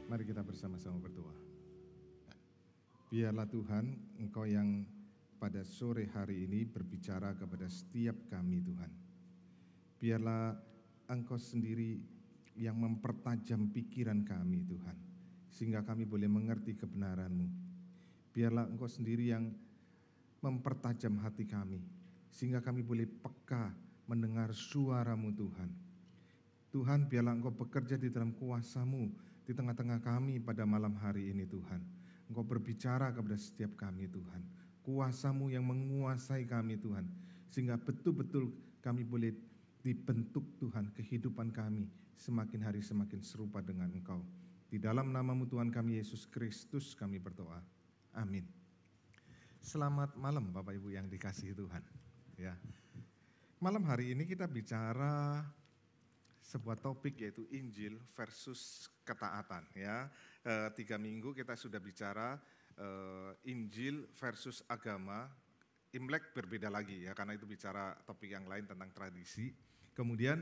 Mari kita bersama-sama berdoa. Biarlah Tuhan, Engkau yang pada sore hari ini berbicara kepada setiap kami Tuhan. Biarlah Engkau sendiri yang mempertajam pikiran kami Tuhan, sehingga kami boleh mengerti kebenaran-Mu. Biarlah Engkau sendiri yang mempertajam hati kami, sehingga kami boleh peka mendengar suara-Mu Tuhan. Tuhan, biarlah Engkau bekerja di dalam kuasa-Mu di tengah-tengah kami pada malam hari ini Tuhan. Engkau berbicara kepada setiap kami Tuhan. Kuasa-Mu yang menguasai kami Tuhan, sehingga betul-betul kami boleh dibentuk Tuhan, kehidupan kami semakin hari semakin serupa dengan Engkau. Di dalam nama-Mu Tuhan kami Yesus Kristus kami berdoa. Amin. Selamat malam Bapak Ibu yang dikasihi Tuhan. Ya. Malam hari ini kita bicara sebuah topik yaitu Injil versus ketaatan. Ya, 3 minggu kita sudah bicara Injil versus agama. Imlek berbeda lagi ya, karena itu bicara topik yang lain tentang tradisi. Kemudian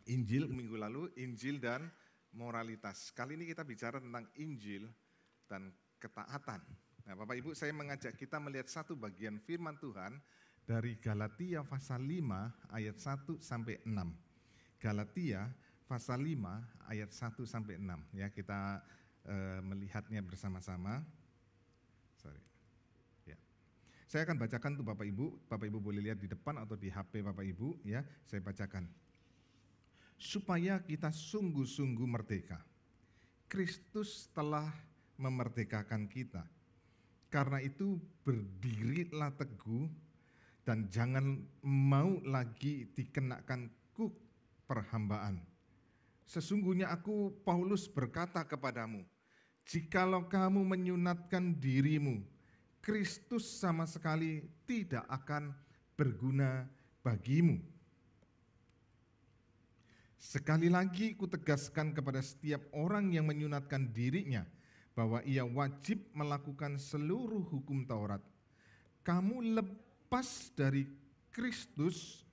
Injil minggu lalu, Injil dan moralitas. Kali ini kita bicara tentang Injil dan ketaatan. Nah, Bapak Ibu, saya mengajak kita melihat satu bagian firman Tuhan dari Galatia pasal 5 ayat 1 sampai 6. Galatia pasal 5 ayat 1 sampai 6. Ya, kita melihatnya bersama-sama. Ya. Saya akan bacakan untuk Bapak Ibu boleh lihat di depan atau di HP Bapak Ibu ya, saya bacakan. Supaya kita sungguh-sungguh merdeka. Kristus telah memerdekakan kita. Karena itu berdirilah teguh dan jangan mau lagi dikenakan kuk perhambaan. Sesungguhnya aku Paulus berkata kepadamu, jikalau kamu menyunatkan dirimu, Kristus sama sekali tidak akan berguna bagimu. Sekali lagi kutegaskan kepada setiap orang yang menyunatkan dirinya bahwa ia wajib melakukan seluruh hukum Taurat. Kamu lepas dari Kristus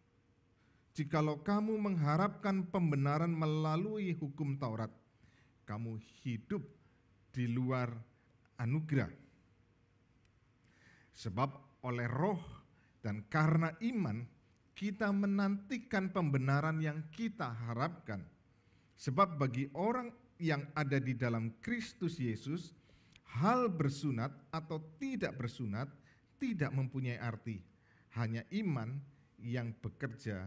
jikalau kamu mengharapkan pembenaran melalui hukum Taurat. Kamu hidup di luar anugerah. Sebab oleh roh dan karena iman kita menantikan pembenaran yang kita harapkan. Sebab bagi orang yang ada di dalam Kristus Yesus, hal bersunat atau tidak bersunat tidak mempunyai arti. Hanya iman yang bekerja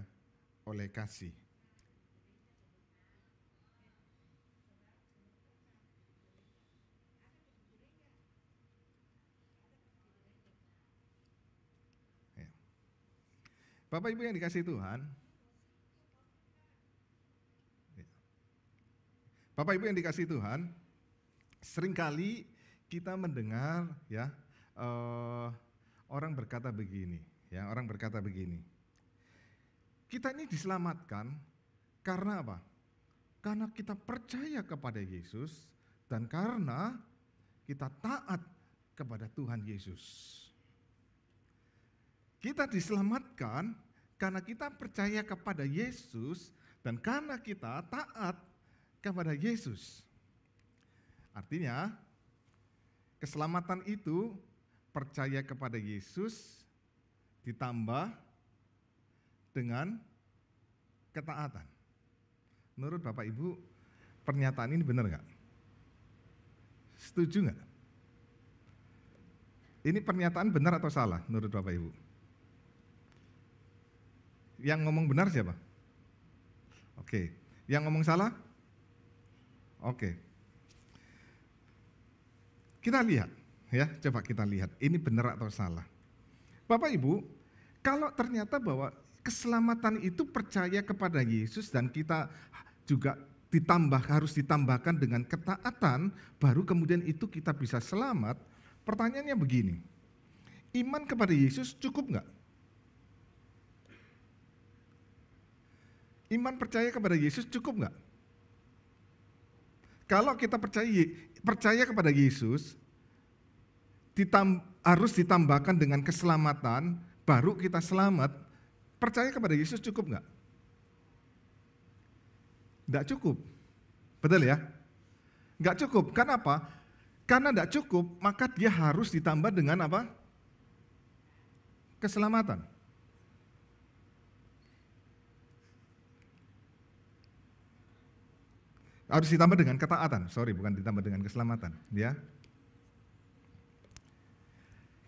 oleh kasih. Ya. Bapak Ibu yang dikasihi Tuhan, Bapak Ibu yang dikasihi Tuhan, seringkali kita mendengar ya orang berkata begini, kita ini diselamatkan karena apa? Karena kita percaya kepada Yesus dan karena kita taat kepada Tuhan Yesus. Kita diselamatkan karena kita percaya kepada Yesus dan karena kita taat kepada Yesus. Artinya, keselamatan itu percaya kepada Yesus ditambah dengan ketaatan. Menurut Bapak Ibu, pernyataan ini benar nggak? Setuju nggak? Ini pernyataan benar atau salah menurut Bapak Ibu? Yang ngomong benar siapa? Oke. Yang ngomong salah? Oke. Kita lihat, ya, coba kita lihat. Ini benar atau salah? Bapak Ibu, kalau ternyata bahwa keselamatan itu percaya kepada Yesus dan kita juga harus ditambahkan dengan ketaatan, baru kemudian itu kita bisa selamat. Pertanyaannya begini, iman kepada Yesus cukup nggak? Iman percaya kepada Yesus cukup nggak? Kalau kita percaya kepada Yesus, harus ditambahkan dengan keselamatan, baru kita selamat. Percaya kepada Yesus cukup nggak? Nggak cukup, betul ya? Nggak cukup. Kenapa? Karena nggak cukup, maka dia harus ditambah dengan apa? Keselamatan. Harus ditambah dengan ketaatan. Sorry, bukan ditambah dengan keselamatan. Ya.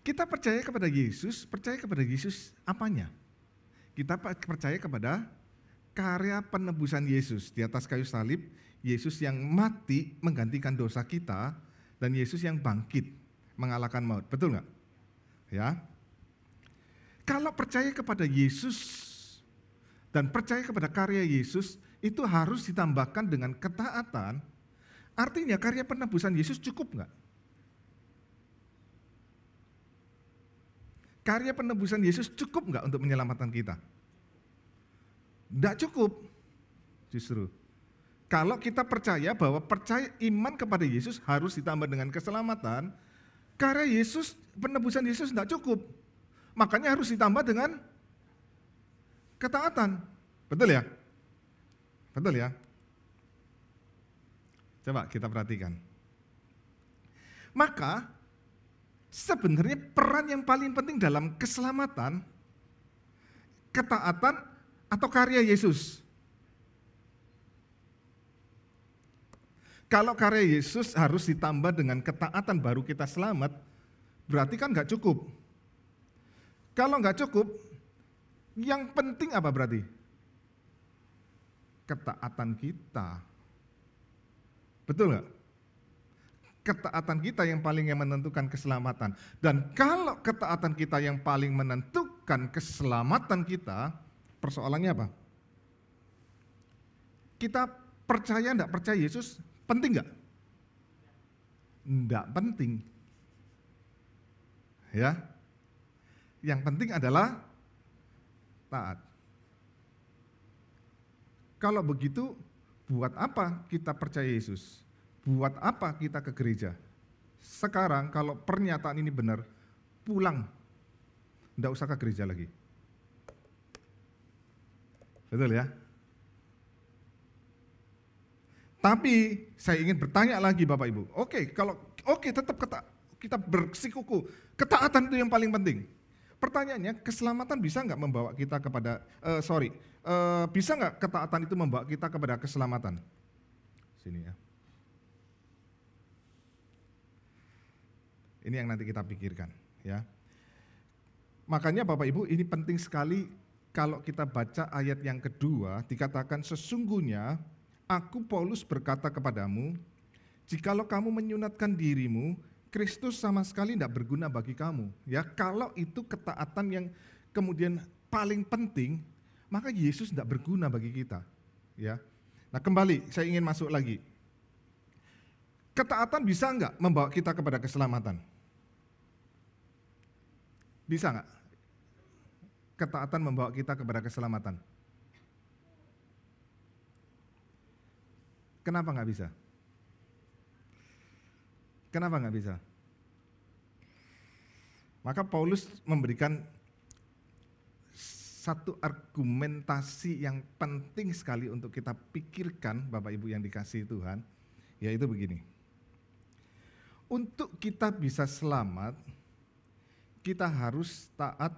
Kita percaya kepada Yesus apanya? Kita percaya kepada karya penebusan Yesus di atas kayu salib, Yesus yang mati menggantikan dosa kita, dan Yesus yang bangkit mengalahkan maut. Betul nggak? Ya. Kalau percaya kepada Yesus dan percaya kepada karya Yesus, itu harus ditambahkan dengan ketaatan. Artinya karya penebusan Yesus cukup nggak? Karya penebusan Yesus cukup nggak untuk menyelamatkan kita? Nggak cukup, justru. Kalau kita percaya bahwa iman kepada Yesus harus ditambah dengan keselamatan, karya Yesus, penebusan Yesus nggak cukup. Makanya harus ditambah dengan ketaatan. Betul ya? Betul ya? Coba kita perhatikan. Maka sebenarnya peran yang paling penting dalam keselamatan, ketaatan atau karya Yesus. Kalau karya Yesus harus ditambah dengan ketaatan baru kita selamat, berarti kan nggak cukup. Kalau nggak cukup, yang penting apa berarti? Ketaatan kita. Betul nggak? Ketaatan kita yang paling menentukan keselamatan. Dan kalau ketaatan kita yang paling menentukan keselamatan kita, persoalannya apa? Kita percaya enggak percaya Yesus, penting enggak? Enggak penting. Ya. Yang penting adalah taat. Kalau begitu, buat apa kita percaya Yesus? Buat apa kita ke gereja? Sekarang kalau pernyataan ini benar, pulang. Enggak usah ke gereja lagi. Betul ya? Tapi saya ingin bertanya lagi Bapak Ibu. Oke, tetap kita bersikuku. Ketaatan itu yang paling penting. Pertanyaannya, keselamatan bisa nggak membawa kita kepada, bisa nggak ketaatan itu membawa kita kepada keselamatan? Sini ya. Ini yang nanti kita pikirkan, ya. Makanya Bapak Ibu, ini penting sekali kalau kita baca ayat yang kedua, dikatakan sesungguhnya aku Paulus berkata kepadamu, jikalau kamu menyunatkan dirimu, Kristus sama sekali tidak berguna bagi kamu. Ya, kalau itu ketaatan yang kemudian paling penting, maka Yesus tidak berguna bagi kita. Ya. Nah kembali, saya ingin masuk lagi. Ketaatan bisa enggak membawa kita kepada keselamatan? Bisa enggak? Ketaatan membawa kita kepada keselamatan? Kenapa enggak bisa? Kenapa enggak bisa? Maka Paulus memberikan satu argumentasi yang penting sekali untuk kita pikirkan, Bapak Ibu yang dikasihi Tuhan, yaitu begini. Untuk kita bisa selamat, kita harus taat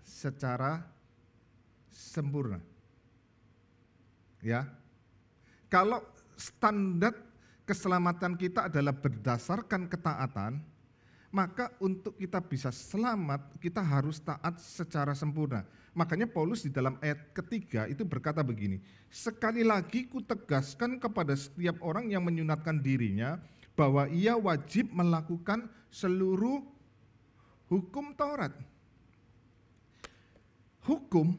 secara sempurna. Ya. Kalau standar keselamatan kita adalah berdasarkan ketaatan, maka untuk kita bisa selamat, kita harus taat secara sempurna. Makanya Paulus di dalam ayat ketiga itu berkata begini, sekali lagi kutegaskan kepada setiap orang yang menyunatkan dirinya, bahwa ia wajib melakukan seluruh hukum Taurat. Hukum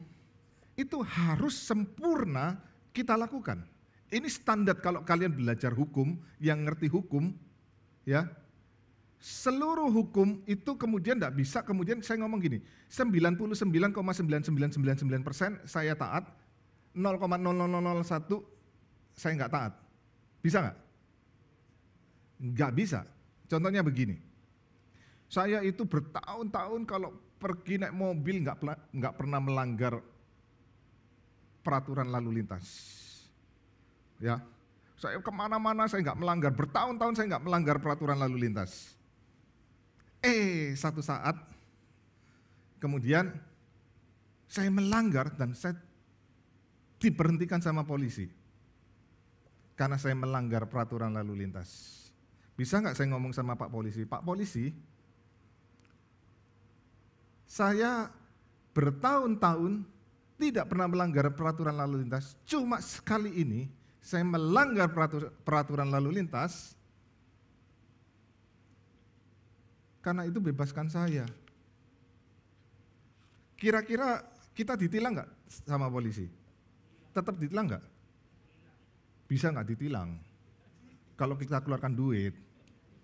itu harus sempurna kita lakukan. Ini standar kalau kalian belajar hukum, yang ngerti hukum, ya. Seluruh hukum itu kemudian tidak bisa, kemudian saya ngomong gini, 99,9999% saya taat, 0,0001 saya nggak taat. Bisa nggak? Nggak bisa. Contohnya begini, saya itu bertahun-tahun kalau pergi naik mobil nggak pernah melanggar peraturan lalu lintas. Ya, Saya kemana-mana saya nggak melanggar, bertahun-tahun saya nggak melanggar peraturan lalu lintas. Satu saat kemudian saya melanggar dan saya diberhentikan sama polisi karena saya melanggar peraturan lalu lintas. Bisa nggak saya ngomong sama Pak Polisi, Pak Polisi, saya bertahun-tahun tidak pernah melanggar peraturan lalu lintas, cuma sekali ini saya melanggar peraturan lalu lintas, karena itu bebaskan saya. Kira-kira kita ditilang nggak sama polisi? Tetap ditilang nggak? Bisa nggak ditilang? Kalau kita keluarkan duit,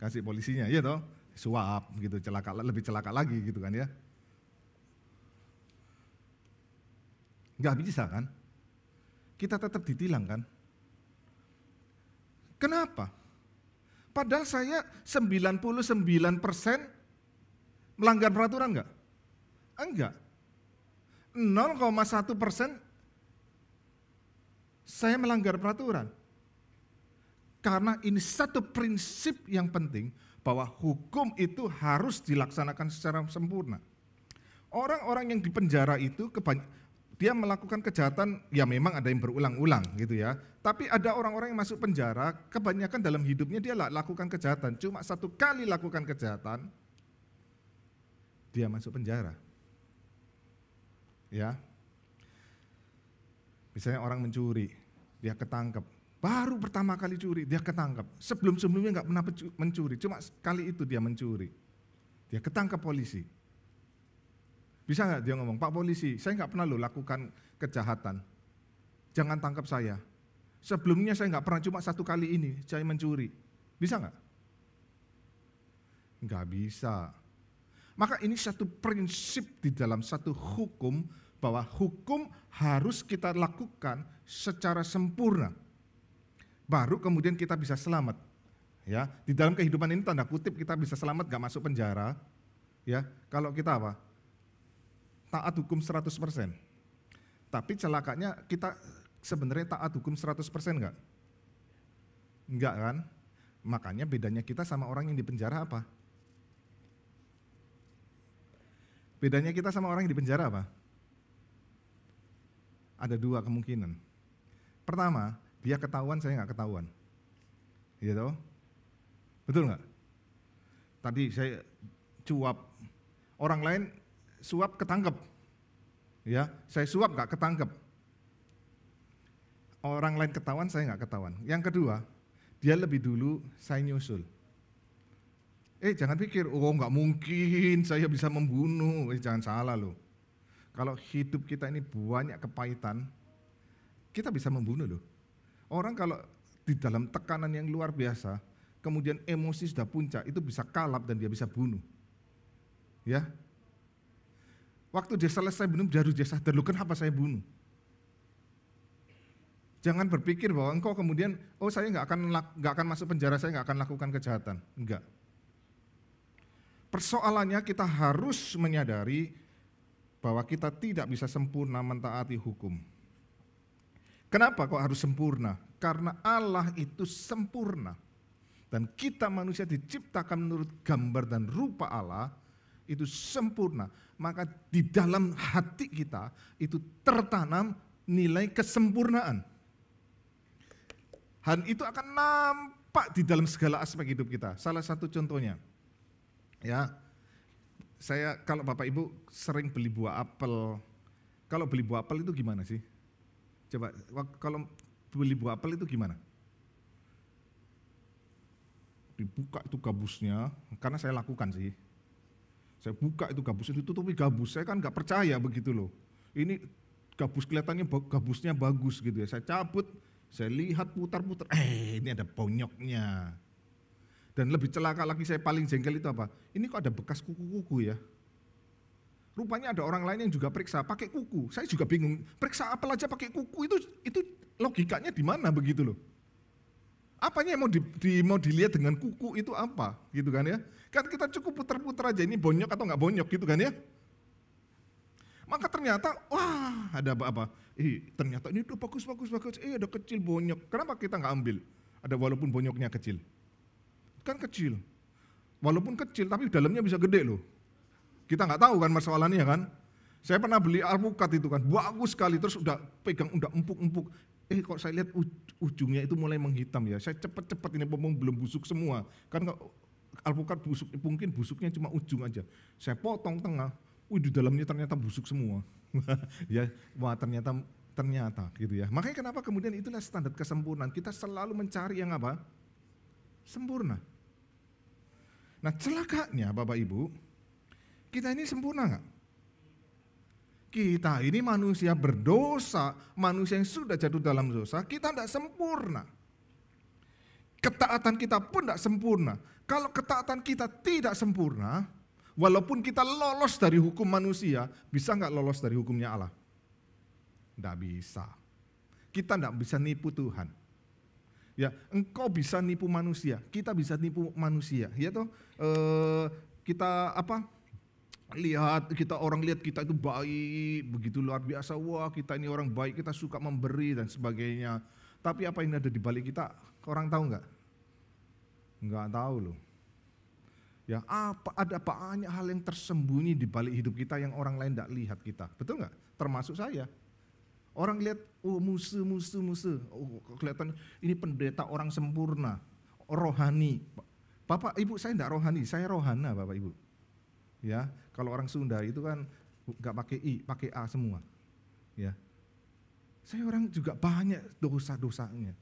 kasih polisinya, iya toh, suap gitu, lebih celaka lagi gitu kan ya. Nggak bisa kan? Kita tetap ditilang kan? Kenapa? Padahal saya 99% melanggar peraturan enggak? Enggak. 0,1% saya melanggar peraturan. Karena ini satu prinsip yang penting bahwa hukum itu harus dilaksanakan secara sempurna. Orang-orang yang dipenjara itu dia melakukan kejahatan, ya memang ada yang berulang-ulang gitu ya. Tapi ada orang-orang yang masuk penjara, kebanyakan dalam hidupnya dia lakukan kejahatan. Cuma satu kali lakukan kejahatan, dia masuk penjara. Ya, misalnya orang mencuri, dia ketangkep. Baru pertama kali curi, dia ketangkep. Sebelum-sebelumnya nggak pernah mencuri, cuma sekali itu dia mencuri. Dia ketangkep polisi. Bisa nggak dia ngomong, Pak Polisi, saya nggak pernah loh lakukan kejahatan. Jangan tangkap saya. Sebelumnya saya nggak pernah, cuma satu kali ini saya mencuri. Bisa nggak? Nggak bisa. Maka ini satu prinsip di dalam satu hukum, bahwa hukum harus kita lakukan secara sempurna. Baru kemudian kita bisa selamat. Ya, di dalam kehidupan ini tanda kutip kita bisa selamat, nggak masuk penjara. Ya, kalau kita apa? Taat hukum 100%. Tapi celakanya kita sebenarnya taat hukum 100% enggak? Enggak kan? Makanya bedanya kita sama orang yang di penjara apa? Bedanya kita sama orang yang di penjara apa? Ada dua kemungkinan. Pertama, dia ketahuan, saya enggak ketahuan. Gitu? Betul enggak? Tadi saya cuap, orang lain suap ketangkep, ya saya suap nggak ketangkep, orang lain ketahuan saya nggak ketahuan. Yang kedua, dia lebih dulu saya nyusul. Jangan pikir, oh nggak mungkin saya bisa membunuh, jangan salah loh. Kalau hidup kita ini banyak kepahitan, kita bisa membunuh loh. Orang kalau di dalam tekanan yang luar biasa, kemudian emosi sudah puncak, itu bisa kalap dan dia bisa bunuh, ya. Waktu dia selesai bunuh, baru dia sadar, loh kenapa saya bunuh? Jangan berpikir bahwa engkau kemudian, oh saya nggak akan masuk penjara, saya nggak akan lakukan kejahatan. Enggak. Persoalannya kita harus menyadari bahwa kita tidak bisa sempurna mentaati hukum. Kenapa kok harus sempurna? Karena Allah itu sempurna. Dan kita manusia diciptakan menurut gambar dan rupa Allah, itu sempurna, maka di dalam hati kita itu tertanam nilai kesempurnaan. Hal itu akan nampak di dalam segala aspek hidup kita. Salah satu contohnya, ya, saya kalau Bapak Ibu sering beli buah apel, kalau beli buah apel itu gimana sih? Coba, kalau beli buah apel itu gimana? Dibuka itu gabusnya, karena saya lakukan sih. Saya buka itu gabus, ditutupi gabus, saya kan nggak percaya begitu loh. Ini gabus kelihatannya gabusnya bagus gitu ya, saya cabut, saya lihat putar-putar, ini ada bonyoknya. Dan lebih celaka lagi, saya paling jengkel itu apa? Ini kok ada bekas kuku-kuku ya. Rupanya ada orang lain yang juga periksa pakai kuku, saya juga bingung, periksa apel aja pakai kuku, itu logikanya di mana begitu loh. Apanya yang mau dilihat dengan kuku itu apa gitu kan ya. Kan kita cukup putar-putar aja ini bonyok atau enggak bonyok gitu kan ya. Maka ternyata wah ada apa? Ternyata ini udah bagus, ada kecil bonyok. Kenapa kita enggak ambil? Ada walaupun bonyoknya kecil. Kan kecil. Walaupun kecil tapi dalamnya bisa gede loh. Kita nggak tahu kan masalahnya kan. Saya pernah beli alpukat itu kan, bagus sekali, terus udah pegang, udah empuk-empuk. Kok saya lihat ujungnya itu mulai menghitam ya, saya cepet-cepet ini belum busuk semua. Kan alpukat busuk, mungkin busuknya cuma ujung aja. Saya potong tengah, di dalamnya ternyata busuk semua. Ya, wah ternyata gitu ya. Makanya kenapa kemudian itulah standar kesempurnaan. Kita selalu mencari yang apa? Sempurna. Nah celakanya Bapak Ibu, kita ini sempurna nggak? Kita ini manusia berdosa, manusia yang sudah jatuh dalam dosa, kita tidak sempurna. Ketaatan kita pun tidak sempurna. Kalau ketaatan kita tidak sempurna, walaupun kita lolos dari hukum manusia, bisa nggak lolos dari hukumnya Allah? Tidak bisa. Kita tidak bisa nipu Tuhan. Ya, engkau bisa nipu manusia, kita bisa nipu manusia. Ya toh, kita apa? Orang lihat kita itu baik, begitu luar biasa, wah kita ini orang baik, kita suka memberi dan sebagainya. Tapi apa yang ada di balik kita, orang tahu nggak? Nggak tahu loh. Ya, ada banyak hal yang tersembunyi di balik hidup kita yang orang lain nggak lihat kita, betul nggak? Termasuk saya. Orang lihat, musuh, kelihatan ini pendeta orang sempurna, rohani. Bapak Ibu saya nggak rohani, saya rohana Bapak Ibu. Ya, kalau orang Sunda itu kan nggak pakai i, pakai a semua. Ya, saya orang juga banyak dosa-dosanya.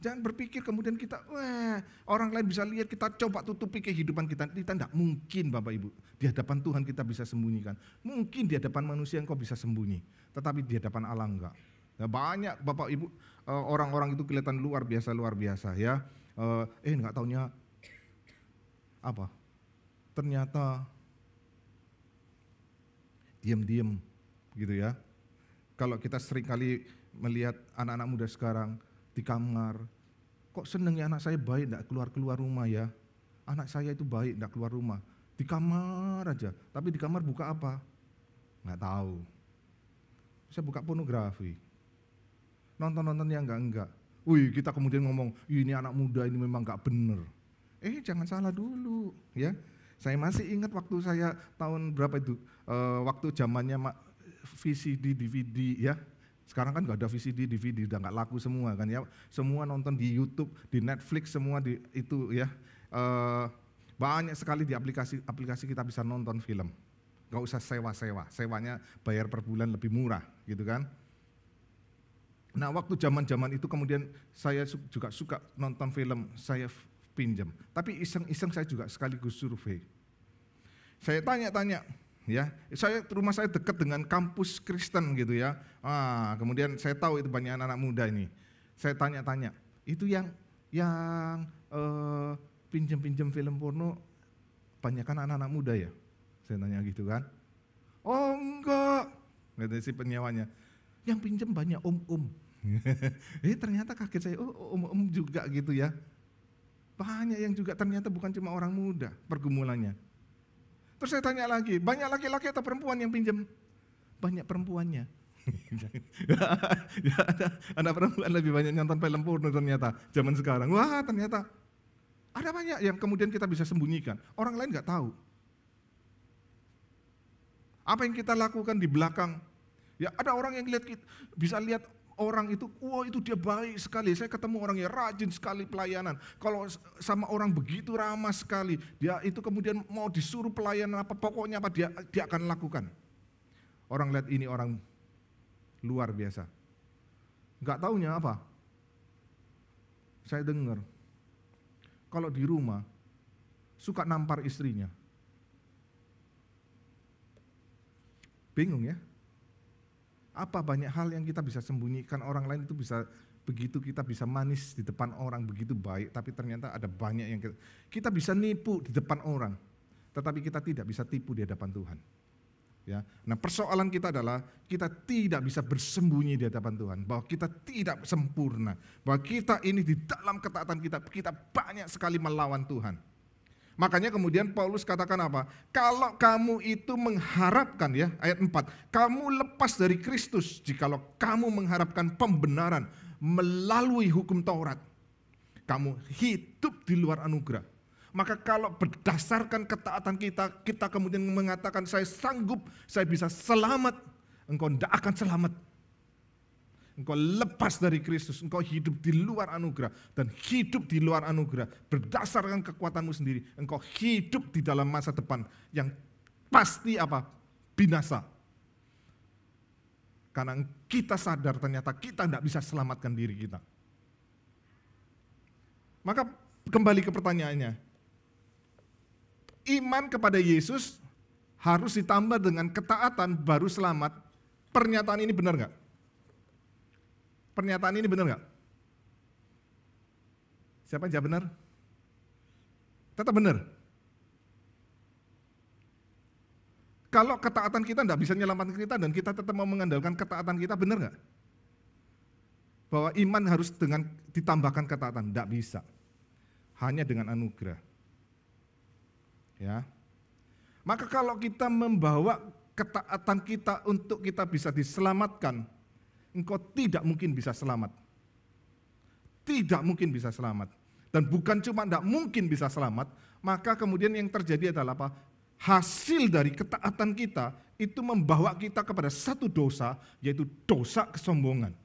Jangan berpikir kemudian kita, orang lain bisa lihat kita coba tutupi kehidupan kita. Kita tidak mungkin Bapak Ibu. Di hadapan Tuhan kita bisa sembunyikan. Mungkin di hadapan manusia engkau bisa sembunyi, tetapi di hadapan Allah enggak. Nah, banyak Bapak Ibu orang-orang itu kelihatan luar biasa ya. Nggak taunya apa? Ternyata diam-diam gitu ya. Kalau kita sering kali melihat anak-anak muda sekarang di kamar, kok seneng ya anak saya baik enggak keluar rumah ya. Anak saya itu baik enggak keluar rumah. Di kamar aja, tapi di kamar buka apa? Enggak tahu. Saya buka pornografi. Nonton yang enggak. Kita kemudian ngomong, ini anak muda ini memang enggak bener. Jangan salah dulu ya. Saya masih ingat waktu saya tahun berapa itu, waktu zamannya VCD, DVD ya. Sekarang kan nggak ada VCD, DVD, udah nggak laku semua kan ya. Semua nonton di YouTube, di Netflix semua di itu ya. Banyak sekali di aplikasi kita bisa nonton film. Nggak usah sewa, sewanya bayar per bulan lebih murah gitu kan. Nah waktu zaman itu kemudian saya juga suka nonton film, saya pinjam. Tapi iseng-iseng saya juga sekaligus survei. Saya tanya-tanya, ya, rumah saya dekat dengan kampus Kristen gitu ya. Kemudian saya tahu itu banyak anak-anak muda ini. Saya tanya-tanya, itu yang pinjam film porno banyak kan anak-anak muda ya? Saya tanya gitu kan. Oh enggak, kata si penyewanya. Yang pinjam banyak om-om. Ternyata kaget saya, om-om juga gitu ya. Banyak yang juga ternyata bukan cuma orang muda pergumulannya. Terus saya tanya lagi, banyak laki-laki atau perempuan yang pinjam? Banyak perempuannya. Ya, ada perempuan lebih banyak nonton film porno ternyata zaman sekarang. Wah ternyata ada banyak yang kemudian kita bisa sembunyikan. Orang lain nggak tahu. Apa yang kita lakukan di belakang? Ya ada orang yang bisa lihat orang itu, itu dia baik sekali. Saya ketemu orang yang rajin sekali pelayanan. Kalau sama orang begitu ramah sekali, dia itu kemudian mau disuruh pelayanan apa, pokoknya apa dia akan lakukan. Orang lihat ini orang luar biasa. Enggak taunya apa? Saya dengar, kalau di rumah suka nampar istrinya. Bingung ya? Apa banyak hal yang kita bisa sembunyikan, orang lain itu bisa begitu, kita bisa manis di depan orang begitu baik, tapi ternyata ada banyak yang kita bisa nipu di depan orang, tetapi kita tidak bisa tipu di hadapan Tuhan. Ya, nah persoalan kita adalah kita tidak bisa bersembunyi di hadapan Tuhan, bahwa kita tidak sempurna, bahwa kita ini di dalam ketaatan kita banyak sekali melawan Tuhan. Makanya kemudian Paulus katakan apa? Kalau kamu itu mengharapkan ya, ayat 4, kamu lepas dari Kristus jikalau kamu mengharapkan pembenaran melalui hukum Taurat. kamu hidup di luar anugerah. Maka kalau berdasarkan ketaatan kita, kita kemudian mengatakan saya sanggup, saya bisa selamat, engkau tidak akan selamat. Engkau lepas dari Kristus, engkau hidup di luar anugerah. Dan hidup di luar anugerah berdasarkan kekuatanmu sendiri. Engkau hidup di dalam masa depan yang pasti apa? Binasa. Karena kita sadar ternyata kita tidak bisa selamatkan diri kita. Maka kembali ke pertanyaannya. Iman kepada Yesus harus ditambah dengan ketaatan baru selamat. Pernyataan ini benar nggak? Pernyataan ini benar nggak? Siapa yang jawab benar? Tetap benar. Kalau ketaatan kita tidak bisa menyelamatkan kita dan kita tetap mau mengandalkan ketaatan kita, benar nggak? Bahwa iman harus dengan ditambahkan ketaatan, tidak bisa. Hanya dengan anugerah. Ya. Maka kalau kita membawa ketaatan kita untuk kita bisa diselamatkan, engkau tidak mungkin bisa selamat. Tidak mungkin bisa selamat. Dan bukan cuma tidak mungkin bisa selamat, maka kemudian yang terjadi adalah apa? Hasil dari ketaatan kita itu membawa kita kepada satu dosa, yaitu dosa kesombongan.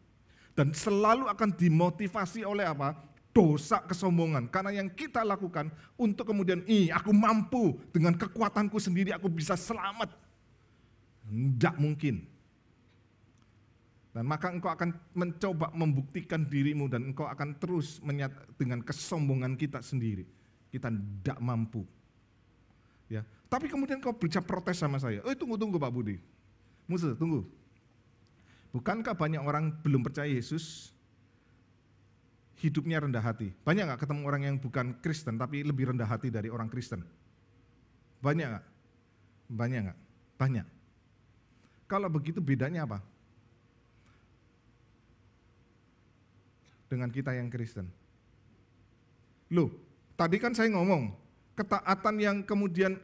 Dan selalu akan dimotivasi oleh apa? Dosa kesombongan. Karena yang kita lakukan untuk kemudian, aku mampu dengan kekuatanku sendiri, aku bisa selamat. Tidak mungkin. Dan maka engkau akan mencoba membuktikan dirimu dan engkau akan terus dengan kesombongan kita sendiri. Kita tidak mampu. Ya. Tapi kemudian kau bisa protes sama saya. Tunggu Pak Budi. Musuh, tunggu. Bukankah banyak orang belum percaya Yesus hidupnya rendah hati? Banyak nggak ketemu orang yang bukan Kristen tapi lebih rendah hati dari orang Kristen? Banyak nggak? Banyak nggak? Banyak. Kalau begitu bedanya apa? Dengan kita yang Kristen. Loh, tadi kan saya ngomong, ketaatan yang kemudian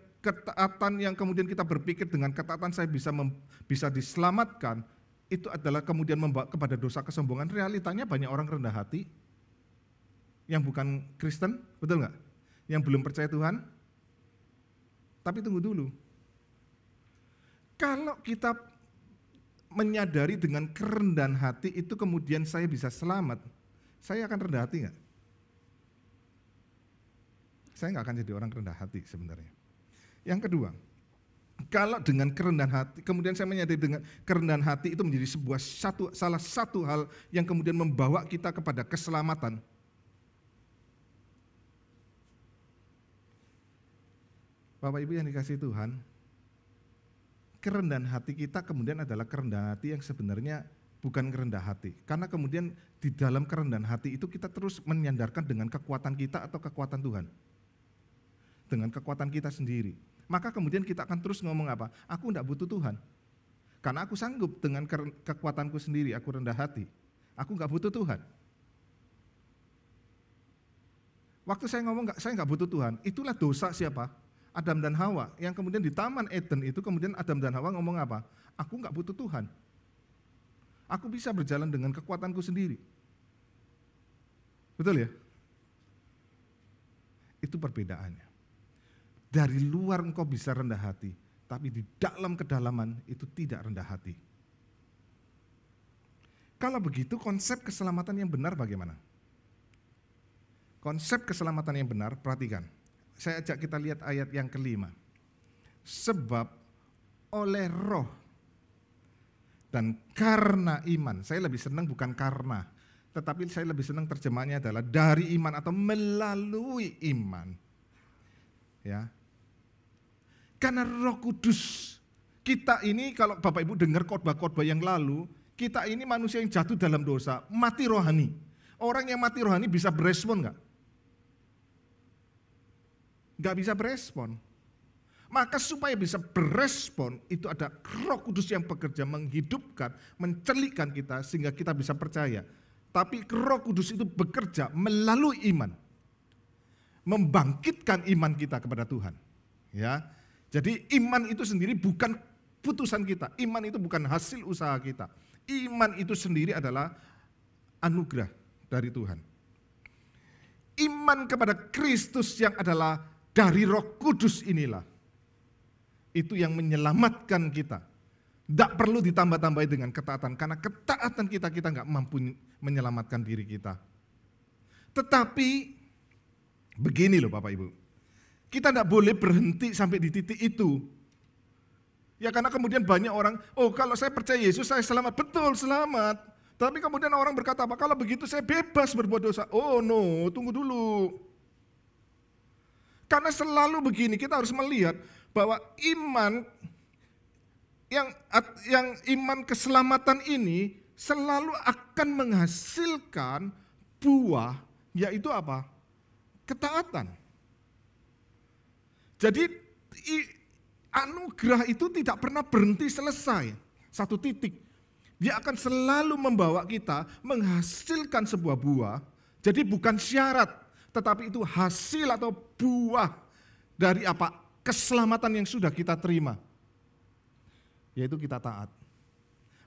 kita berpikir dengan ketaatan saya bisa diselamatkan, itu adalah kemudian membawa kepada dosa kesombongan. Realitanya banyak orang rendah hati yang bukan Kristen, betul nggak? Yang belum percaya Tuhan. Tapi tunggu dulu. Kalau kita menyadari dengan kerendahan hati itu kemudian saya bisa selamat, saya akan rendah hati nggak? Saya nggak akan jadi orang rendah hati sebenarnya. Yang kedua, kalau dengan kerendahan hati, kemudian saya menyadari dengan kerendahan hati itu menjadi salah satu hal yang kemudian membawa kita kepada keselamatan. Bapak Ibu yang dikasihi Tuhan, kerendahan hati kita kemudian adalah kerendahan hati yang sebenarnya bukan kerendah hati. Karena kemudian di dalam kerendahan hati itu kita terus menyandarkan dengan kekuatan kita atau kekuatan Tuhan. Dengan kekuatan kita sendiri. Maka kemudian kita akan terus ngomong apa? Aku tidak butuh Tuhan. Karena aku sanggup dengan kekuatanku sendiri, aku rendah hati. Aku nggak butuh Tuhan. Waktu saya ngomong saya nggak butuh Tuhan, itulah dosa siapa? Adam dan Hawa. Yang kemudian di Taman Eden itu kemudian Adam dan Hawa ngomong apa? Aku nggak butuh Tuhan. Aku bisa berjalan dengan kekuatanku sendiri. Betul ya? Itu perbedaannya. Dari luar engkau bisa rendah hati, tapi di dalam kedalaman itu tidak rendah hati. Kalau begitu konsep keselamatan yang benar bagaimana? Konsep keselamatan yang benar, perhatikan. Saya ajak kita lihat ayat yang kelima. Sebab oleh roh dan karena iman, saya lebih senang bukan karena, tetapi saya lebih senang terjemahannya adalah dari iman atau melalui iman. Ya. Karena Roh Kudus, kita ini kalau Bapak Ibu dengar khotbah-khotbah yang lalu, kita ini manusia yang jatuh dalam dosa, mati rohani. Orang yang mati rohani bisa berespon enggak? Enggak bisa berespon. Maka supaya bisa berespon, itu ada Roh Kudus yang bekerja menghidupkan, mencelikkan kita sehingga kita bisa percaya. Tapi Roh Kudus itu bekerja melalui iman. Membangkitkan iman kita kepada Tuhan. Ya. Jadi iman itu sendiri bukan putusan kita. Iman itu bukan hasil usaha kita. Iman itu sendiri adalah anugerah dari Tuhan. iman kepada Kristus yang adalah dari Roh Kudus inilah. Itu yang menyelamatkan kita. Tidak perlu ditambah-tambahi dengan ketaatan, karena ketaatan kita nggak mampu menyelamatkan diri kita. Tetapi begini loh Bapak Ibu, kita tidak boleh berhenti sampai di titik itu. Ya karena kemudian banyak orang, oh kalau saya percaya Yesus saya selamat. Betul, selamat. Tapi kemudian orang berkata apa? Kalau begitu saya bebas berbuat dosa. Oh no, tunggu dulu. Karena selalu begini, kita harus melihat bahwa iman yang iman keselamatan ini selalu akan menghasilkan buah, yaitu apa? Ketaatan. Jadi anugerah itu tidak pernah berhenti selesai, satu titik. Dia akan selalu membawa kita menghasilkan sebuah buah. Jadi bukan syarat, tetapi itu hasil atau buah dari apa? Keselamatan yang sudah kita terima. Yaitu kita taat.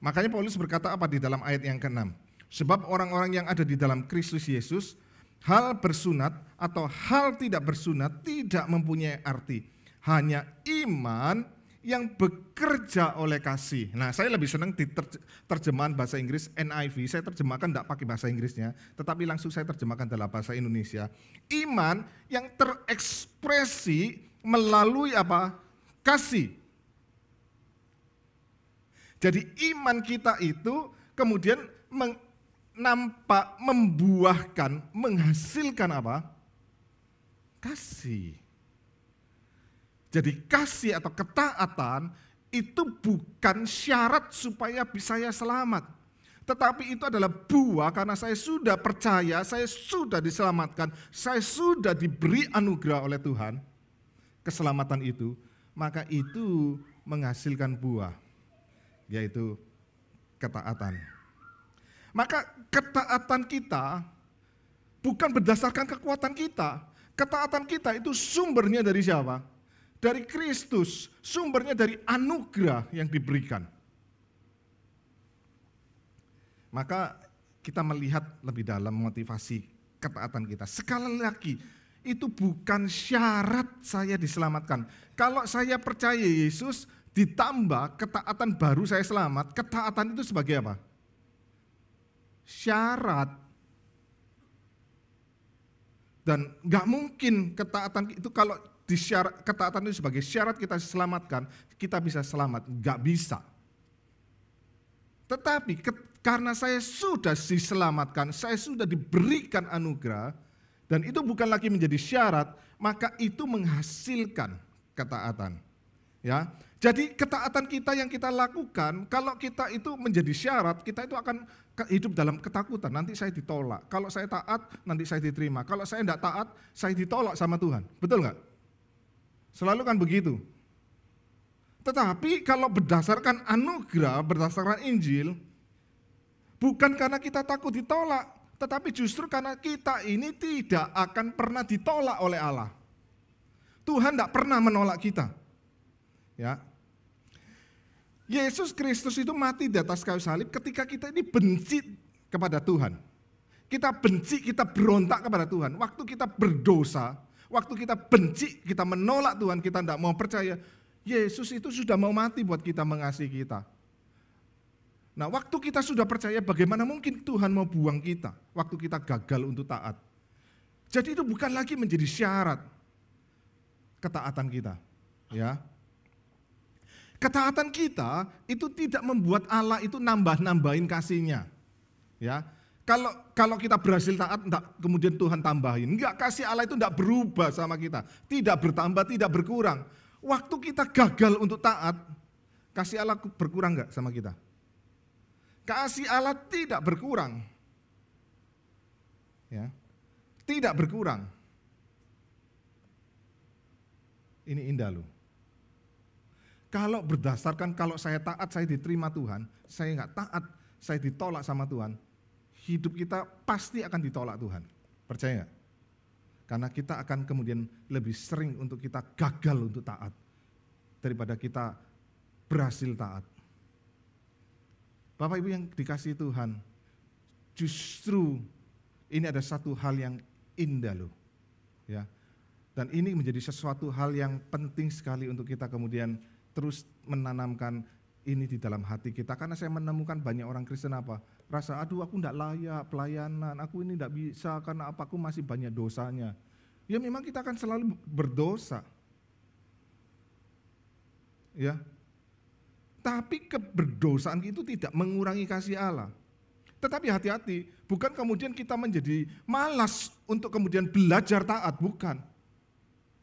Makanya Paulus berkata apa di dalam ayat yang ke-6? Sebab orang-orang yang ada di dalam Kristus Yesus, hal bersunat atau hal tidak bersunat tidak mempunyai arti. Hanya iman yang bekerja oleh kasih. Nah, saya lebih senang di terjemahan bahasa Inggris NIV. Saya terjemahkan tidak pakai bahasa Inggrisnya, tetapi langsung saya terjemahkan dalam bahasa Indonesia. Iman yang terekspresi melalui apa? Kasih. Jadi iman kita itu kemudian membuahkan, menghasilkan apa? Kasih. Jadi kasih atau ketaatan itu bukan syarat supaya saya selamat. Tetapi itu adalah buah karena saya sudah percaya, saya sudah diselamatkan, saya sudah diberi anugerah oleh Tuhan. Keselamatan itu, maka itu menghasilkan buah, yaitu ketaatan. Maka ketaatan kita bukan berdasarkan kekuatan kita. Ketaatan kita itu sumbernya dari siapa? Dari Kristus, sumbernya dari anugerah yang diberikan. Maka kita melihat lebih dalam motivasi ketaatan kita. Sekali lagi, itu bukan syarat saya diselamatkan. Kalau saya percaya Yesus, ditambah ketaatan baru saya selamat, ketaatan itu sebagai apa? Syarat. Dan gak mungkin ketaatan itu kalau ketaatan itu sebagai syarat kita diselamatkan, kita bisa selamat. Gak bisa. Tetapi karena saya sudah diselamatkan, saya sudah diberikan anugerah, dan itu bukan lagi menjadi syarat, maka itu menghasilkan ketaatan. Ya, jadi ketaatan kita yang kita lakukan, kalau kita itu menjadi syarat, kita itu akan hidup dalam ketakutan. Nanti saya ditolak. Kalau saya taat, nanti saya diterima. Kalau saya tidak taat, saya ditolak sama Tuhan. Betul nggak? Selalu kan begitu. Tetapi kalau berdasarkan anugerah, berdasarkan Injil, bukan karena kita takut ditolak, tetapi justru karena kita ini tidak akan pernah ditolak oleh Allah. Tuhan tidak pernah menolak kita. Ya, Yesus Kristus itu mati di atas kayu salib ketika kita ini benci kepada Tuhan. Kita benci, kita berontak kepada Tuhan. Waktu kita berdosa, waktu kita benci, kita menolak Tuhan, kita tidak mau percaya, Yesus itu sudah mau mati buat kita, mengasihi kita. Nah, waktu kita sudah percaya, bagaimana mungkin Tuhan mau buang kita waktu kita gagal untuk taat. Jadi itu bukan lagi menjadi syarat ketaatan kita. Ya, ketaatan kita itu tidak membuat Allah itu nambah-nambahin kasih-Nya. Ya, kalau kita berhasil taat, kemudian Tuhan tambahin. Enggak, kasih Allah itu enggak berubah sama kita. Tidak bertambah, tidak berkurang. Waktu kita gagal untuk taat, kasih Allah berkurang enggak sama kita? Kasih Allah tidak berkurang. Ya, tidak berkurang. Ini indah loh. Kalau berdasarkan kalau saya taat, saya diterima Tuhan. Saya enggak taat, saya ditolak sama Tuhan. Hidup kita pasti akan ditolak Tuhan. Percaya enggak? Karena kita akan kemudian lebih sering untuk kita gagal untuk taat daripada kita berhasil taat. Bapak Ibu yang dikasihi Tuhan, justru ini ada satu hal yang indah loh. Ya. Dan ini menjadi sesuatu hal yang penting sekali untuk kita kemudian terus menanamkan ini di dalam hati kita. Karena saya menemukan banyak orang Kristen apa? Rasa, aduh aku enggak layak pelayanan, aku ini enggak bisa karena apa, aku masih banyak dosanya. Ya memang kita akan selalu berdosa. Ya. Tapi keberdosaan itu tidak mengurangi kasih Allah. Tetapi hati-hati, bukan kemudian kita menjadi malas untuk kemudian belajar taat, bukan.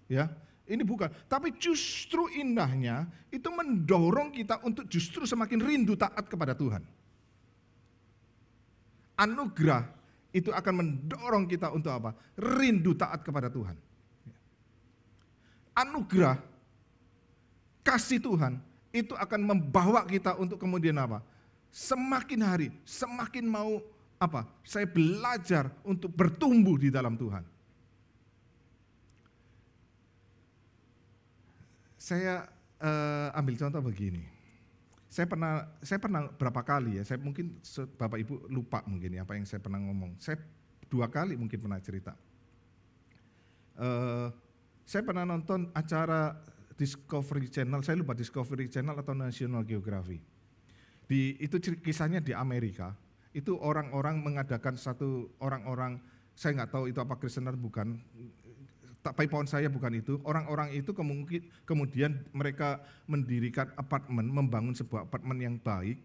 Ya, ini bukan. Tapi justru indahnya itu mendorong kita untuk justru semakin rindu taat kepada Tuhan. Anugerah itu akan mendorong kita untuk apa? Rindu taat kepada Tuhan. Anugerah, kasih Tuhan itu akan membawa kita untuk kemudian apa? Semakin hari, semakin mau apa? Saya belajar untuk bertumbuh di dalam Tuhan. Saya ambil contoh begini. Saya pernah berapa kali ya? Saya mungkin Bapak Ibu lupa mungkin ya apa yang saya pernah ngomong. Saya 2 kali mungkin pernah cerita. Saya pernah nonton acara Discovery Channel. Saya lupa Discovery Channel atau National Geographic. Itu kisahnya di Amerika, itu orang-orang mengadakan orang-orang, saya nggak tahu itu apa Kristen atau bukan, tapi pohon saya bukan itu, orang-orang itu kemudian mereka mendirikan apartemen, membangun sebuah apartemen yang baik,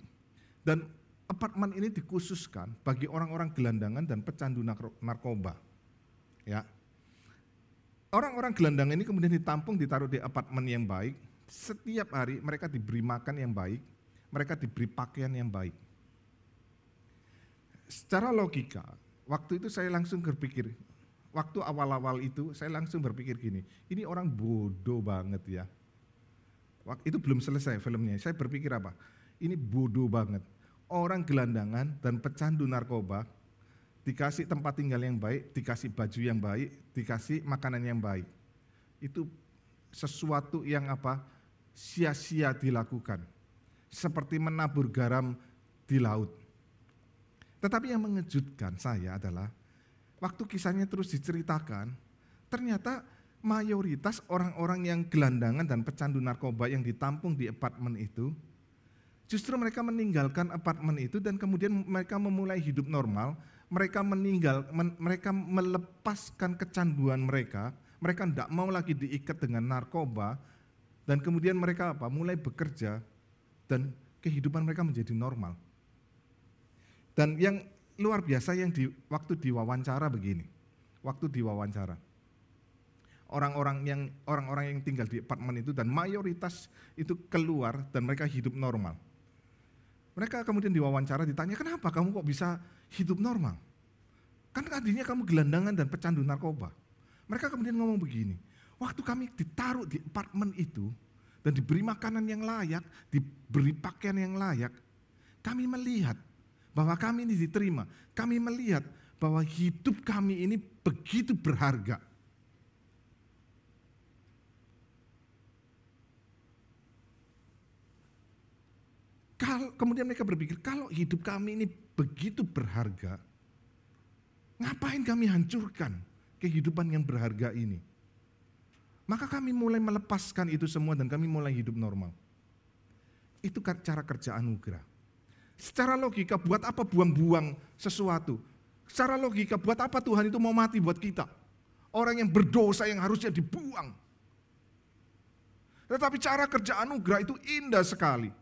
dan apartemen ini dikhususkan bagi orang-orang gelandangan dan pecandu narkoba. Ya. Orang-orang gelandangan ini kemudian ditampung, ditaruh di apartemen yang baik, setiap hari mereka diberi makan yang baik, mereka diberi pakaian yang baik. Secara logika, waktu itu saya langsung berpikir, waktu awal-awal itu saya langsung berpikir gini, ini orang bodoh banget ya. Itu belum selesai filmnya, saya berpikir apa? Ini bodoh banget. Orang gelandangan dan pecandu narkoba dikasih tempat tinggal yang baik, dikasih baju yang baik, dikasih makanan yang baik. Itu sesuatu yang apa? Sia-sia dilakukan. Seperti menabur garam di laut. Tetapi yang mengejutkan saya adalah waktu kisahnya terus diceritakan, ternyata mayoritas orang-orang yang gelandangan dan pecandu narkoba yang ditampung di apartemen itu, justru mereka meninggalkan apartemen itu dan kemudian mereka memulai hidup normal, mereka melepaskan kecanduan mereka tidak mau lagi diikat dengan narkoba, dan kemudian mereka apa? Mulai bekerja, dan kehidupan mereka menjadi normal. Dan yang luar biasa yang waktu diwawancara begini, waktu diwawancara orang-orang yang tinggal di apartemen itu dan mayoritas itu keluar dan mereka hidup normal. Mereka kemudian diwawancara ditanya, kenapa kamu kok bisa hidup normal? Kan tadinya kamu gelandangan dan pecandu narkoba. Mereka kemudian ngomong begini, waktu kami ditaruh di apartemen itu, dan diberi makanan yang layak, diberi pakaian yang layak, kami melihat bahwa kami ini diterima. Kami melihat bahwa hidup kami ini begitu berharga. Kemudian mereka berpikir, kalau hidup kami ini begitu berharga, ngapain kami hancurkan kehidupan yang berharga ini? Maka kami mulai melepaskan itu semua dan kami mulai hidup normal. Itu cara kerja anugerah. Secara logika, buat apa buang-buang sesuatu? Secara logika, buat apa Tuhan itu mau mati buat kita? Orang yang berdosa yang harusnya dibuang. Tetapi cara kerja anugerah itu indah sekali.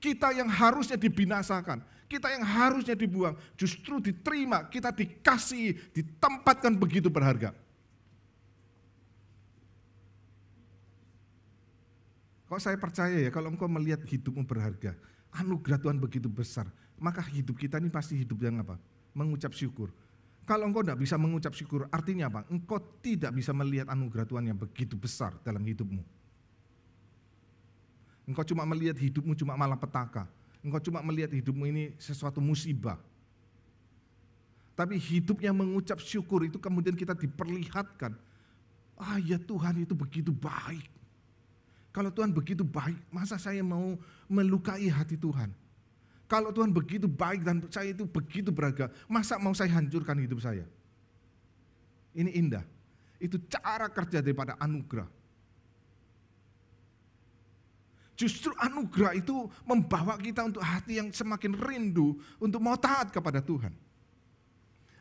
Kita yang harusnya dibinasakan, kita yang harusnya dibuang, justru diterima, kita dikasihi, ditempatkan begitu berharga. Kok saya percaya ya, kalau engkau melihat hidupmu berharga, anugerah Tuhan begitu besar, maka hidup kita ini pasti hidup yang apa? Mengucap syukur. Kalau engkau tidak bisa mengucap syukur, artinya apa? Engkau tidak bisa melihat anugerah Tuhan yang begitu besar dalam hidupmu. Engkau cuma melihat hidupmu cuma malapetaka. Engkau cuma melihat hidupmu ini sesuatu musibah. Tapi hidup yang mengucap syukur itu kemudian kita diperlihatkan. Ah ya, Tuhan itu begitu baik. Kalau Tuhan begitu baik, masa saya mau melukai hati Tuhan? Kalau Tuhan begitu baik dan saya itu begitu berharga, masa mau saya hancurkan hidup saya? Ini indah. Itu cara kerja daripada anugerah. Justru anugerah itu membawa kita untuk hati yang semakin rindu untuk mau taat kepada Tuhan.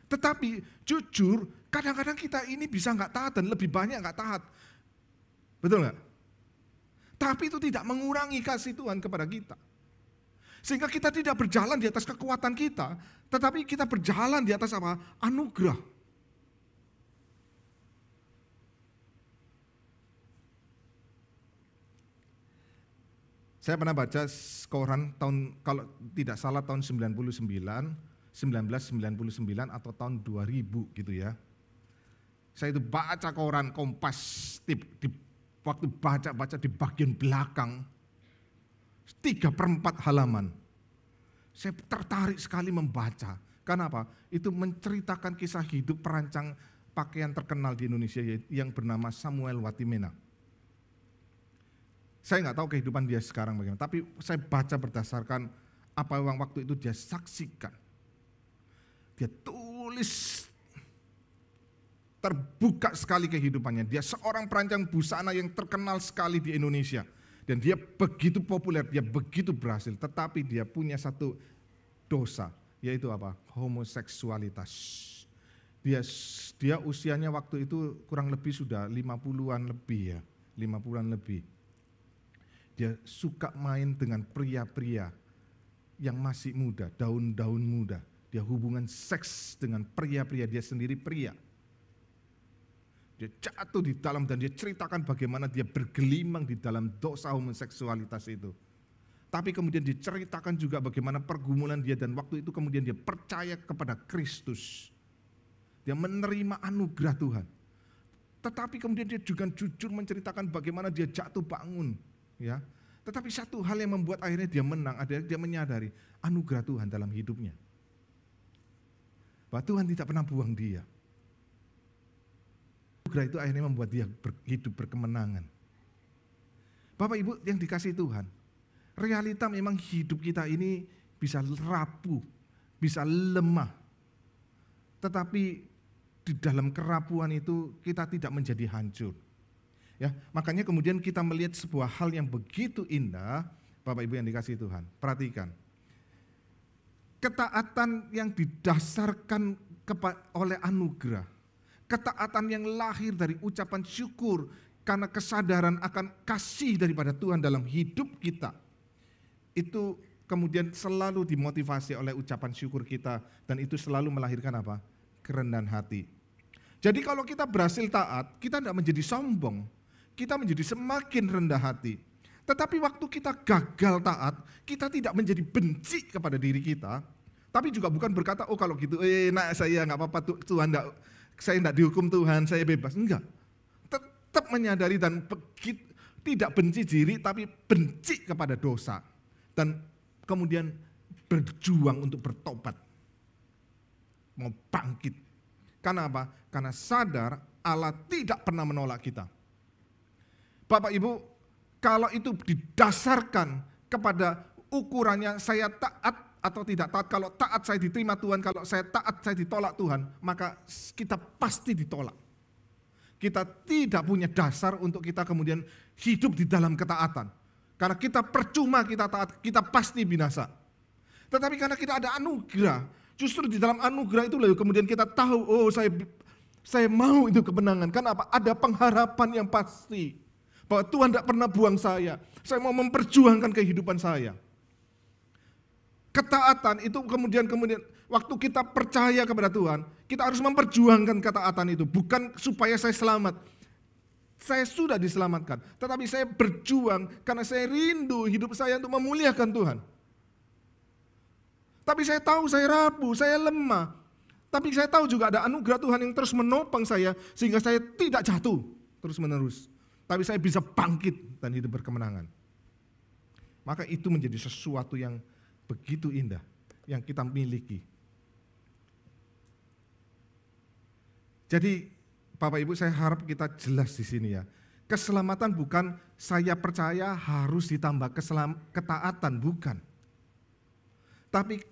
Tetapi jujur, kadang-kadang kita ini bisa nggak taat dan lebih banyak nggak taat. Betul nggak? Tapi itu tidak mengurangi kasih Tuhan kepada kita. Sehingga kita tidak berjalan di atas kekuatan kita, tetapi kita berjalan di atas apa? Anugerah. Saya pernah baca koran tahun, kalau tidak salah tahun 1999 atau tahun 2000 gitu ya. Saya itu baca koran Kompas, waktu baca di bagian belakang, 3/4 halaman. Saya tertarik sekali membaca. Kenapa? Itu menceritakan kisah hidup perancang pakaian terkenal di Indonesia yang bernama Samuel Watimena. Saya nggak tahu kehidupan dia sekarang bagaimana, tapi saya baca berdasarkan apa yang waktu itu dia saksikan. Dia tulis, terbuka sekali kehidupannya. Dia seorang perancang busana yang terkenal sekali di Indonesia. Dan dia begitu populer, dia begitu berhasil. Tetapi dia punya satu dosa, yaitu apa? Homoseksualitas. Dia usianya waktu itu kurang lebih sudah 50-an lebih ya, 50-an lebih. Dia suka main dengan pria-pria yang masih muda, daun-daun muda. Dia hubungan seks dengan pria-pria, dia sendiri pria. Dia jatuh di dalam dan dia ceritakan bagaimana dia bergelimang di dalam dosa homoseksualitas itu. Tapi kemudian diceritakan juga bagaimana pergumulan dia dan waktu itu kemudian dia percaya kepada Kristus. Dia menerima anugerah Tuhan. Tetapi kemudian dia juga jujur menceritakan bagaimana dia jatuh bangun. Ya, tetapi satu hal yang membuat akhirnya dia menang adalah dia menyadari anugerah Tuhan dalam hidupnya. Bahwa Tuhan tidak pernah buang dia. Anugerah itu akhirnya membuat dia hidup berkemenangan. Bapak Ibu yang dikasihi Tuhan, realita memang hidup kita ini bisa rapuh, bisa lemah. Tetapi di dalam kerapuhan itu kita tidak menjadi hancur. Ya, makanya kemudian kita melihat sebuah hal yang begitu indah, Bapak Ibu yang dikasihi Tuhan. Perhatikan. Ketaatan yang didasarkan oleh anugerah. Ketaatan yang lahir dari ucapan syukur karena kesadaran akan kasih daripada Tuhan dalam hidup kita. Itu kemudian selalu dimotivasi oleh ucapan syukur kita dan itu selalu melahirkan apa? Kerendahan hati. Jadi kalau kita berhasil taat, kita tidak menjadi sombong. Kita menjadi semakin rendah hati. Tetapi waktu kita gagal taat, kita tidak menjadi benci kepada diri kita. Tapi juga bukan berkata, oh kalau gitu, enak saya nggak apa-apa Tuhan, saya nggak dihukum Tuhan, saya bebas. Enggak. Tetap menyadari dan tidak benci diri, tapi benci kepada dosa. Dan kemudian berjuang untuk bertobat. Mau bangkit. Karena apa? Karena sadar Allah tidak pernah menolak kita. Bapak Ibu, kalau itu didasarkan kepada ukurannya saya taat atau tidak taat, kalau taat saya diterima Tuhan, kalau saya taat saya ditolak Tuhan, maka kita pasti ditolak. Kita tidak punya dasar untuk kita kemudian hidup di dalam ketaatan. Karena kita percuma kita taat, kita pasti binasa. Tetapi karena kita ada anugerah, justru di dalam anugerah itu lalu kemudian kita tahu, oh saya mau itu kemenangan. Kenapa? Ada pengharapan yang pasti. Bahwa Tuhan tidak pernah buang saya mau memperjuangkan kehidupan saya. Ketaatan itu kemudian waktu kita percaya kepada Tuhan, kita harus memperjuangkan ketaatan itu. Bukan supaya saya selamat, saya sudah diselamatkan. Tetapi saya berjuang karena saya rindu hidup saya untuk memuliakan Tuhan. Tapi saya tahu saya rapuh, saya lemah. Tapi saya tahu juga ada anugerah Tuhan yang terus menopang saya sehingga saya tidak jatuh terus menerus. Tapi saya bisa bangkit dan hidup berkemenangan. Maka itu menjadi sesuatu yang begitu indah yang kita miliki. Jadi Bapak Ibu saya harap kita jelas di sini ya. Keselamatan bukan saya percaya harus ditambah ketaatan, bukan. Tapi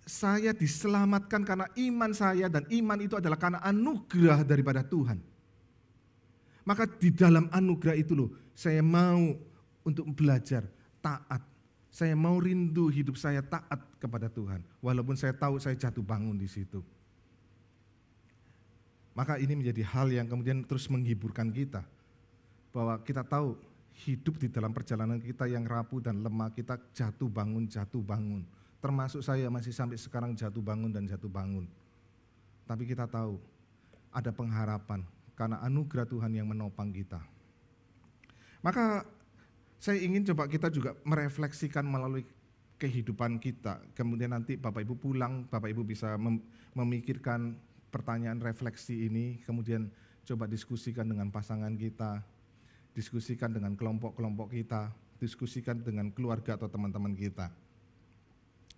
saya diselamatkan karena iman saya, dan iman itu adalah karena anugerah daripada Tuhan. Maka di dalam anugerah itu loh, saya mau untuk belajar taat. Saya mau rindu hidup saya taat kepada Tuhan. Walaupun saya tahu saya jatuh bangun di situ. Maka ini menjadi hal yang kemudian terus menghiburkan kita. Bahwa kita tahu hidup di dalam perjalanan kita yang rapuh dan lemah, kita jatuh bangun, jatuh bangun. Termasuk saya masih sampai sekarang jatuh bangun dan jatuh bangun. Tapi kita tahu ada pengharapan karena anugerah Tuhan yang menopang kita. Maka saya ingin coba kita juga merefleksikan melalui kehidupan kita. Kemudian nanti Bapak Ibu pulang, Bapak Ibu bisa memikirkan pertanyaan refleksi ini, kemudian coba diskusikan dengan pasangan kita, diskusikan dengan kelompok-kelompok kita, diskusikan dengan keluarga atau teman-teman kita.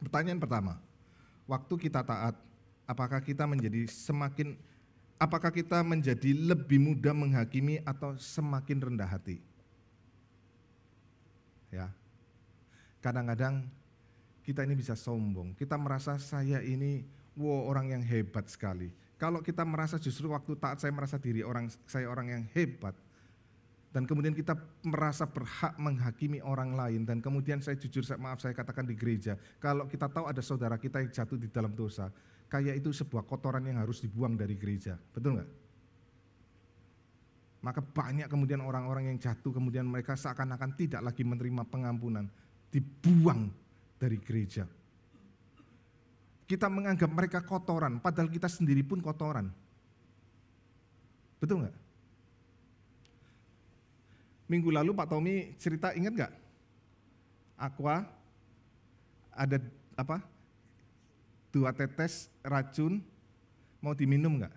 Pertanyaan pertama, waktu kita taat, apakah kita menjadi lebih mudah menghakimi atau semakin rendah hati? Ya, kadang-kadang kita ini bisa sombong, kita merasa saya ini orang yang hebat sekali. Kalau kita merasa justru waktu taat saya merasa saya orang yang hebat, dan kemudian kita merasa berhak menghakimi orang lain, dan kemudian saya katakan di gereja, kalau kita tahu ada saudara kita yang jatuh di dalam dosa, kayak itu sebuah kotoran yang harus dibuang dari gereja, betul nggak? Maka banyak kemudian orang-orang yang jatuh, kemudian mereka seakan-akan tidak lagi menerima pengampunan, dibuang dari gereja. Kita menganggap mereka kotoran, padahal kita sendiri pun kotoran. Betul nggak? Minggu lalu Pak Tommy cerita, ingat nggak? Aqua ada 2 tetes racun, mau diminum nggak?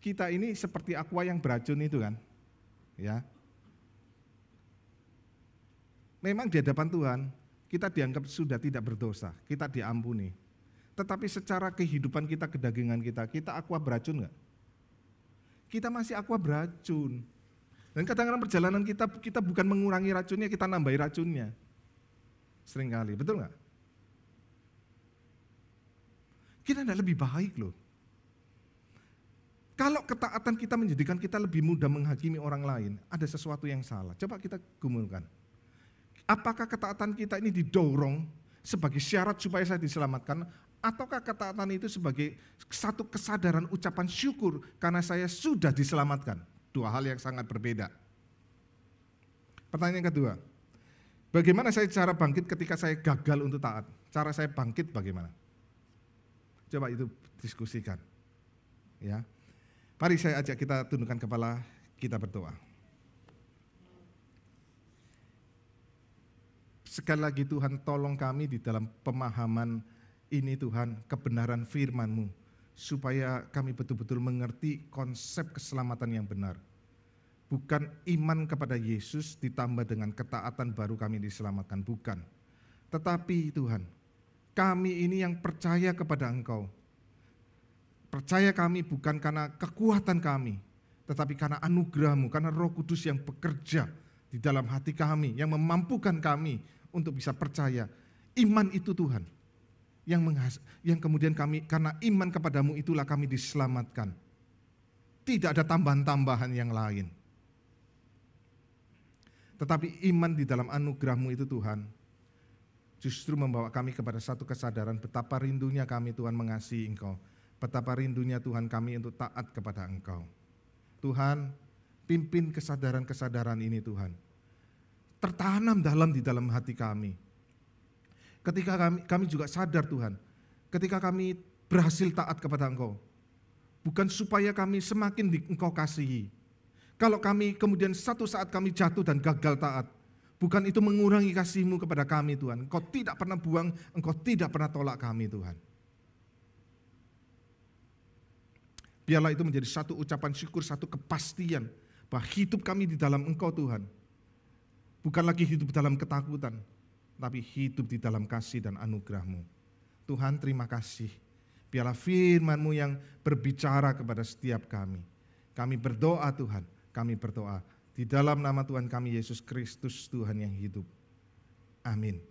Kita ini seperti aqua yang beracun itu kan, ya. Memang di hadapan Tuhan kita dianggap sudah tidak berdosa, kita diampuni. Tetapi secara kehidupan kita, kedagingan kita aqua beracun nggak? Kita masih aqua beracun. Dan kadang-kadang perjalanan kita bukan mengurangi racunnya, kita nambahi racunnya. Seringkali, betul nggak? Kita tidak lebih baik loh. Kalau ketaatan kita menjadikan kita lebih mudah menghakimi orang lain, ada sesuatu yang salah. Coba kita gumulkan. Apakah ketaatan kita ini didorong sebagai syarat supaya saya diselamatkan, ataukah ketaatan itu sebagai satu kesadaran ucapan syukur karena saya sudah diselamatkan? 2 hal yang sangat berbeda. Pertanyaan kedua, bagaimana saya cara bangkit ketika saya gagal untuk taat? Cara saya bangkit bagaimana? Coba itu diskusikan. Ya. Mari saya ajak kita tundukkan kepala, kita berdoa. Sekali lagi Tuhan, tolong kami di dalam pemahaman ini Tuhan, kebenaran firman-Mu, supaya kami betul-betul mengerti konsep keselamatan yang benar. Bukan iman kepada Yesus ditambah dengan ketaatan baru kami diselamatkan, bukan. Tetapi Tuhan, kami ini yang percaya kepada Engkau. Percaya kami bukan karena kekuatan kami, tetapi karena anugerah-Mu, karena Roh Kudus yang bekerja di dalam hati kami, yang memampukan kami untuk bisa percaya. Iman itu Tuhan, yang kemudian kami, karena iman kepadamu itulah kami diselamatkan. Tidak ada tambahan-tambahan yang lain. Tetapi iman di dalam anugerah-Mu itu Tuhan, justru membawa kami kepada satu kesadaran betapa rindunya kami Tuhan mengasihi Engkau. Betapa rindunya Tuhan kami untuk taat kepada Engkau. Tuhan, pimpin kesadaran-kesadaran ini Tuhan. Tertanam di dalam hati kami. Ketika kami juga sadar Tuhan, ketika kami berhasil taat kepada Engkau, bukan supaya kami semakin Engkau kasihi. Kalau kami kemudian satu saat kami jatuh dan gagal taat, bukan itu mengurangi kasih-Mu kepada kami Tuhan. Engkau tidak pernah buang, Engkau tidak pernah tolak kami Tuhan. Biarlah itu menjadi satu ucapan syukur, satu kepastian bahwa hidup kami di dalam Engkau Tuhan. Bukan lagi hidup dalam ketakutan, tapi hidup di dalam kasih dan anugerah-Mu. Tuhan, terima kasih. Biarlah firman-Mu yang berbicara kepada setiap kami. Kami berdoa Tuhan, kami berdoa di dalam nama Tuhan kami Yesus Kristus, Tuhan yang hidup. Amin.